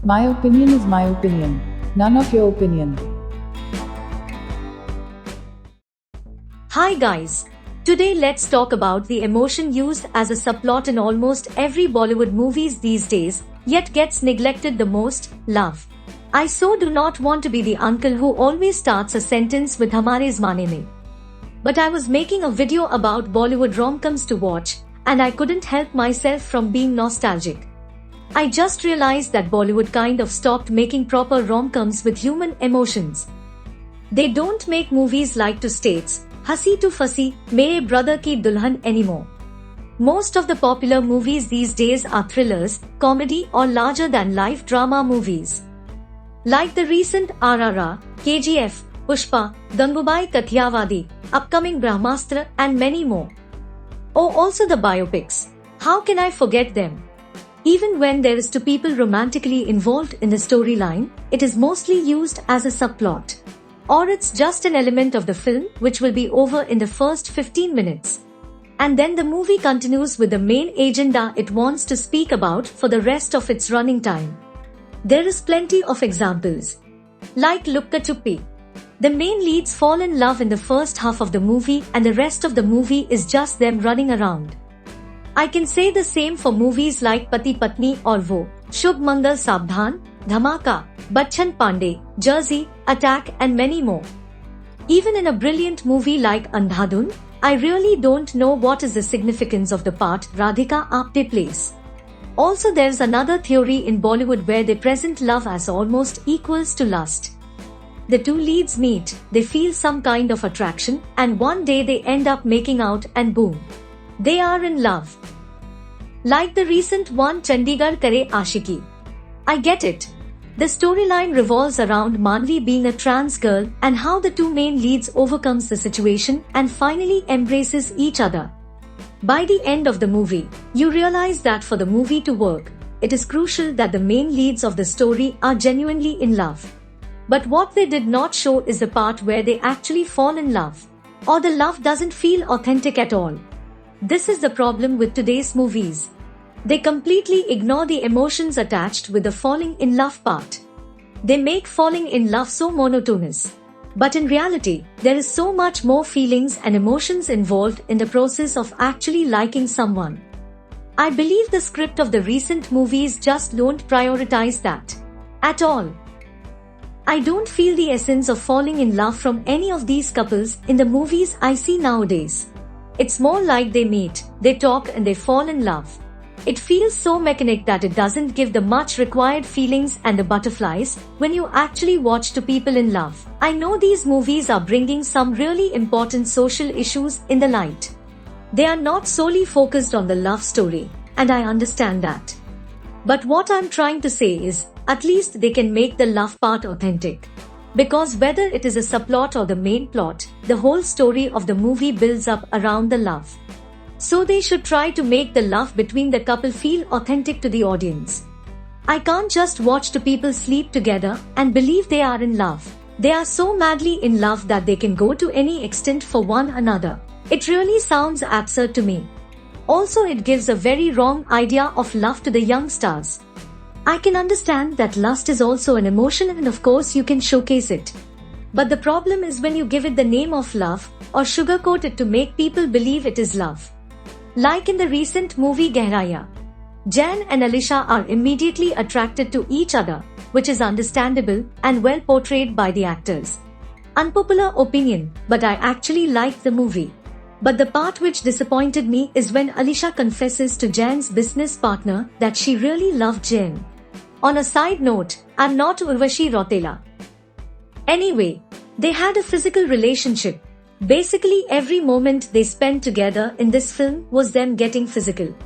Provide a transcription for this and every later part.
My opinion is my opinion. None of your opinion. Hi guys. Today let's talk about the emotion used as a subplot in almost every Bollywood movies these days, yet gets neglected the most, love. I so do not want to be the uncle who always starts a sentence with Hamare Zamane mein. But I was making a video about Bollywood rom-coms to watch, and I couldn't help myself from being nostalgic. I just realized that Bollywood kind of stopped making proper rom-coms with human emotions. They don't make movies like Two States, Hasi to Fasi, Mere Brother Ki Dulhan anymore. Most of the popular movies these days are thrillers, comedy or larger-than-life drama movies. Like the recent RRR, KGF, Pushpa, Gangubai Kathiawadi, upcoming Brahmastra and many more. Oh, also the biopics. How can I forget them? Even when there is two people romantically involved in the storyline, it is mostly used as a subplot. Or it's just an element of the film which will be over in the first 15 minutes. And then the movie continues with the main agenda it wants to speak about for the rest of its running time. There is plenty of examples. Like Lukka Chuppi. The main leads fall in love in the first half of the movie and the rest of the movie is just them running around. I can say the same for movies like Pati Patni or Wo, Shubh Mangal Sabdhan, Dhamaka, Bachchan Pandey, Jersey, Attack and many more. Even in a brilliant movie like Andhadhun, I really don't know what is the significance of the part Radhika Apte plays. Also there's another theory in Bollywood where they present love as almost equals to lust. The two leads meet, they feel some kind of attraction, and one day they end up making out and boom. They are in love. Like the recent one Chandigarh Kare Aashiki. I get it. The storyline revolves around Manvi being a trans girl and how the two main leads overcomes the situation and finally embraces each other. By the end of the movie, you realize that for the movie to work, it is crucial that the main leads of the story are genuinely in love. But what they did not show is the part where they actually fall in love. Or the love doesn't feel authentic at all. This is the problem with today's movies. They completely ignore the emotions attached with the falling in love part. They make falling in love so monotonous. But in reality, there is so much more feelings and emotions involved in the process of actually liking someone. I believe the script of the recent movies just don't prioritize that. At all. I don't feel the essence of falling in love from any of these couples in the movies I see nowadays. It's more like they meet, they talk and they fall in love. It feels so mechanic that it doesn't give the much required feelings and the butterflies when you actually watch two people in love. I know these movies are bringing some really important social issues in the light. They are not solely focused on the love story, and I understand that. But what I'm trying to say is, at least they can make the love part authentic. Because whether it is a subplot or the main plot, the whole story of the movie builds up around the love. So they should try to make the love between the couple feel authentic to the audience. I can't just watch two people sleep together and believe they are in love. They are so madly in love that they can go to any extent for one another. It really sounds absurd to me. Also, it gives a very wrong idea of love to the young stars. I can understand that lust is also an emotion and of course you can showcase it. But the problem is when you give it the name of love or sugarcoat it to make people believe it is love. Like in the recent movie Gehraya. Jan and Alisha are immediately attracted to each other, which is understandable and well portrayed by the actors. Unpopular opinion, but I actually liked the movie. But the part which disappointed me is when Alisha confesses to Jan's business partner that she really loved Jan. On a side note, I'm not Urvashi Rautela. Anyway, they had a physical relationship. Basically every moment they spent together in this film was them getting physical.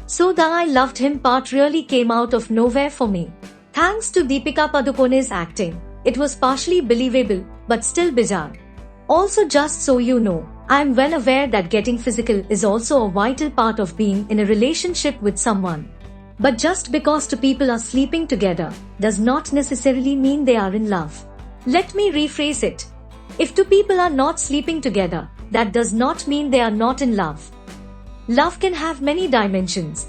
So the I loved him part really came out of nowhere for me. Thanks to Deepika Padukone's acting, it was partially believable, but still bizarre. Also, just so you know, I am well aware that getting physical is also a vital part of being in a relationship with someone. But just because two people are sleeping together, does not necessarily mean they are in love. Let me rephrase it. If two people are not sleeping together, that does not mean they are not in love. Love can have many dimensions.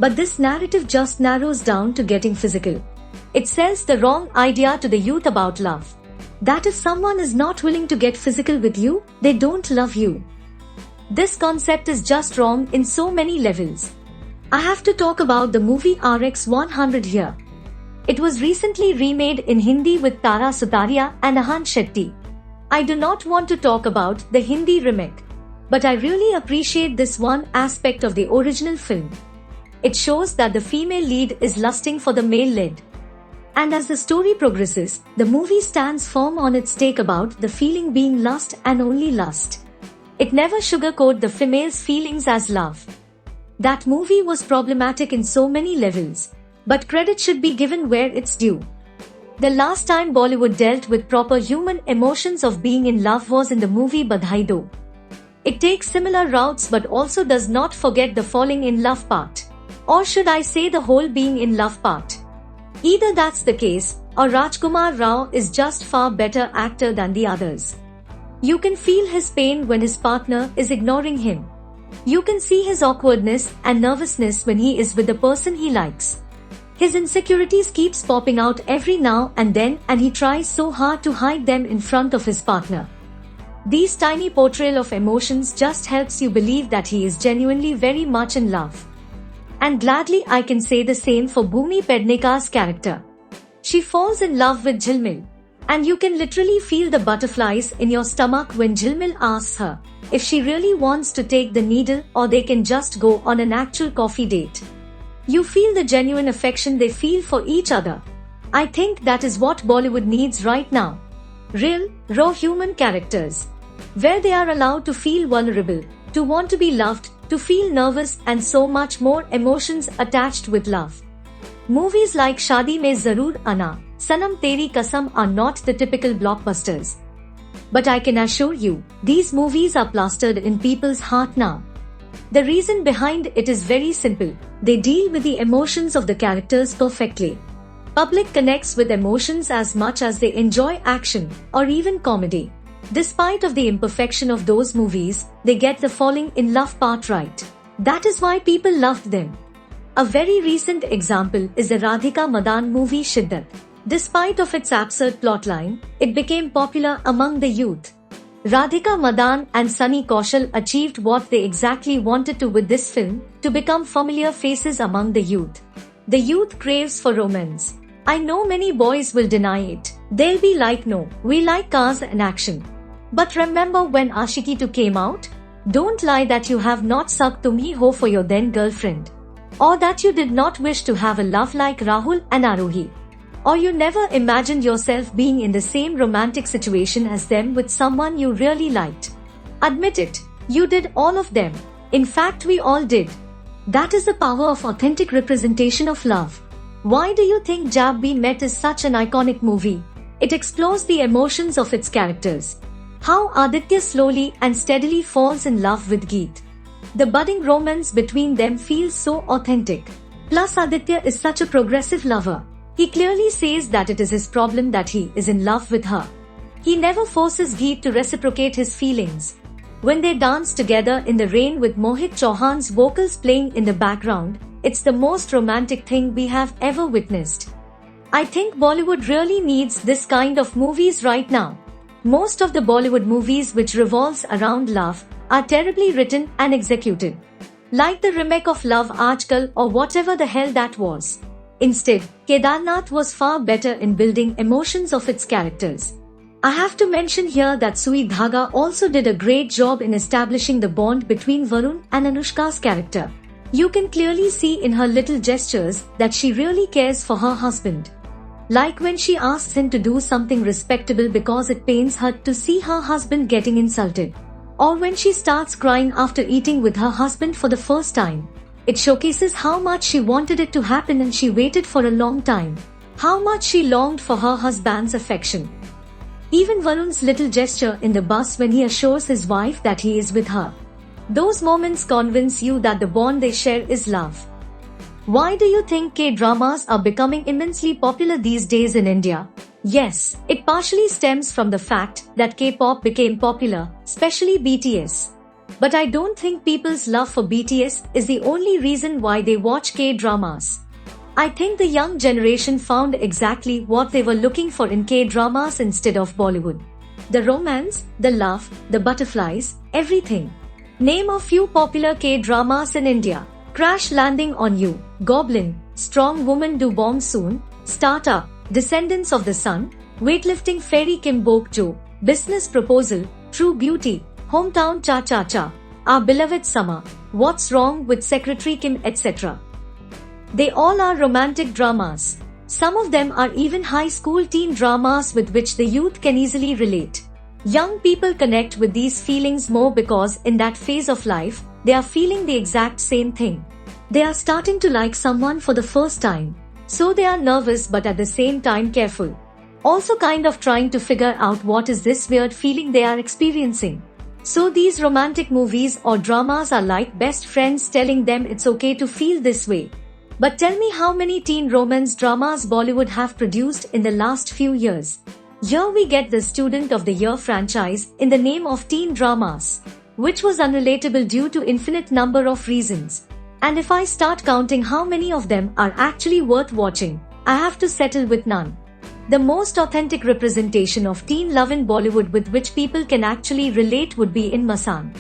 But this narrative just narrows down to getting physical. It sells the wrong idea to the youth about love. That if someone is not willing to get physical with you, they don't love you. This concept is just wrong in so many levels. I have to talk about the movie RX 100 here. It was recently remade in Hindi with Tara Sutaria and Ahan Shetty. I do not want to talk about the Hindi remake, but I really appreciate this one aspect of the original film. It shows that the female lead is lusting for the male lead. And as the story progresses, the movie stands firm on its take about the feeling being lust and only lust. It never sugarcoated the female's feelings as love. That movie was problematic in so many levels, but credit should be given where it's due. The last time Bollywood dealt with proper human emotions of being in love was in the movie Badhai Do. It takes similar routes but also does not forget the falling in love part. Or should I say the whole being in love part? Either that's the case, or Rajkumar Rao is just far better actor than the others. You can feel his pain when his partner is ignoring him. You can see his awkwardness and nervousness when he is with the person he likes. His insecurities keeps popping out every now and then and he tries so hard to hide them in front of his partner. These tiny portrayal of emotions just helps you believe that he is genuinely very much in love. And gladly I can say the same for Bhumi Pedneka's character. She falls in love with Jhilmil. And you can literally feel the butterflies in your stomach when Jhilmil asks her if she really wants to take the needle or they can just go on an actual coffee date. You feel the genuine affection they feel for each other. I think that is what Bollywood needs right now. Real, raw human characters. Where they are allowed to feel vulnerable, to want to be loved, to feel nervous and so much more emotions attached with love. Movies like Shaadi Mein Zaroor Aana, Sanam Teri Kasam are not the typical blockbusters. But I can assure you, these movies are plastered in people's heart now. The reason behind it is very simple. They deal with the emotions of the characters perfectly. Public connects with emotions as much as they enjoy action or even comedy. Despite of the imperfection of those movies, they get the falling in love part right. That is why people loved them. A very recent example is the Radhika Madan movie Shiddat. Despite of its absurd plotline, it became popular among the youth. Radhika Madan and Sunny Kaushal achieved what they exactly wanted to with this film, to become familiar faces among the youth. The youth craves for romance. I know many boys will deny it. They'll be like, no, we like cars and action. But remember when Ashiki 2 came out? Don't lie that you have not sucked Tumhi Ho for your then girlfriend. Or that you did not wish to have a love like Rahul and Arohi. Or you never imagined yourself being in the same romantic situation as them with someone you really liked. Admit it, you did all of them. In fact, we all did. That is the power of authentic representation of love. Why do you think Jab We Met is such an iconic movie? It explores the emotions of its characters. How Aditya slowly and steadily falls in love with Geet. The budding romance between them feels so authentic. Plus Aditya is such a progressive lover. He clearly says that it is his problem that he is in love with her. He never forces Geet to reciprocate his feelings. When they dance together in the rain with Mohit Chauhan's vocals playing in the background, it's the most romantic thing we have ever witnessed. I think Bollywood really needs this kind of movies right now. Most of the Bollywood movies which revolves around love are terribly written and executed. Like the remake of Love Aajkal or whatever the hell that was. Instead, Kedarnath was far better in building emotions of its characters. I have to mention here that Sui Dhaga also did a great job in establishing the bond between Varun and Anushka's character. You can clearly see in her little gestures that she really cares for her husband. Like when she asks him to do something respectable because it pains her to see her husband getting insulted. Or when she starts crying after eating with her husband for the first time. It showcases how much she wanted it to happen and she waited for a long time. How much she longed for her husband's affection. Even Varun's little gesture in the bus when he assures his wife that he is with her. Those moments convince you that the bond they share is love. Why do you think K-dramas are becoming immensely popular these days in India? Yes, it partially stems from the fact that K-pop became popular, especially BTS. But I don't think people's love for BTS is the only reason why they watch K-dramas. I think the young generation found exactly what they were looking for in K-dramas instead of Bollywood. The romance, the love, the butterflies, everything. Name a few popular K-dramas in India. Crash Landing on You, Goblin, Strong Woman Do Bomb Soon, Startup, Descendants of the Sun, Weightlifting Fairy Kim Bok Jo, Business Proposal, True Beauty, Hometown Cha Cha Cha, Our Beloved Summer, What's Wrong with Secretary Kim, etc. They all are romantic dramas. Some of them are even high school teen dramas with which the youth can easily relate. Young people connect with these feelings more because in that phase of life, they are feeling the exact same thing. They are starting to like someone for the first time. So they are nervous but at the same time careful. Also kind of trying to figure out what is this weird feeling they are experiencing. So these romantic movies or dramas are like best friends telling them it's okay to feel this way. But tell me how many teen romance dramas Bollywood have produced in the last few years. Here we get the Student of the Year franchise in the name of teen dramas, which was unrelatable due to infinite number of reasons. And if I start counting how many of them are actually worth watching, I have to settle with none. The most authentic representation of teen love in Bollywood with which people can actually relate would be in Masan.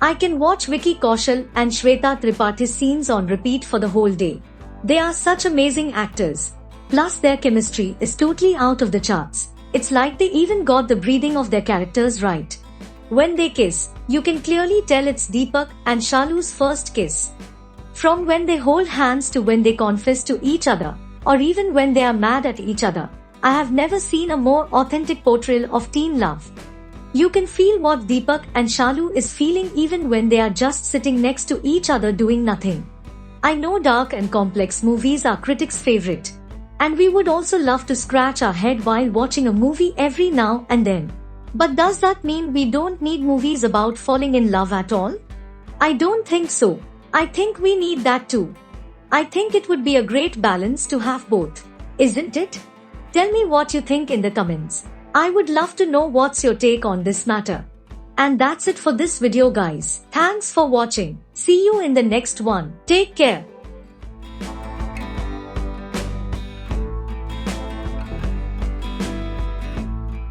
I can watch Vicky Kaushal and Shweta Tripathi's scenes on repeat for the whole day. They are such amazing actors. Plus their chemistry is totally out of the charts. It's like they even got the breathing of their characters right. When they kiss, you can clearly tell it's Deepak and Shalu's first kiss. From when they hold hands to when they confess to each other, or even when they are mad at each other, I have never seen a more authentic portrayal of teen love. You can feel what Deepak and Shalu is feeling even when they are just sitting next to each other doing nothing. I know dark and complex movies are critics' favorite. And we would also love to scratch our head while watching a movie every now and then. But does that mean we don't need movies about falling in love at all? I don't think so. I think we need that too. I think it would be a great balance to have both. Isn't it? Tell me what you think in the comments. I would love to know what's your take on this matter. And that's it for this video guys. Thanks for watching. See you in the next one. Take care.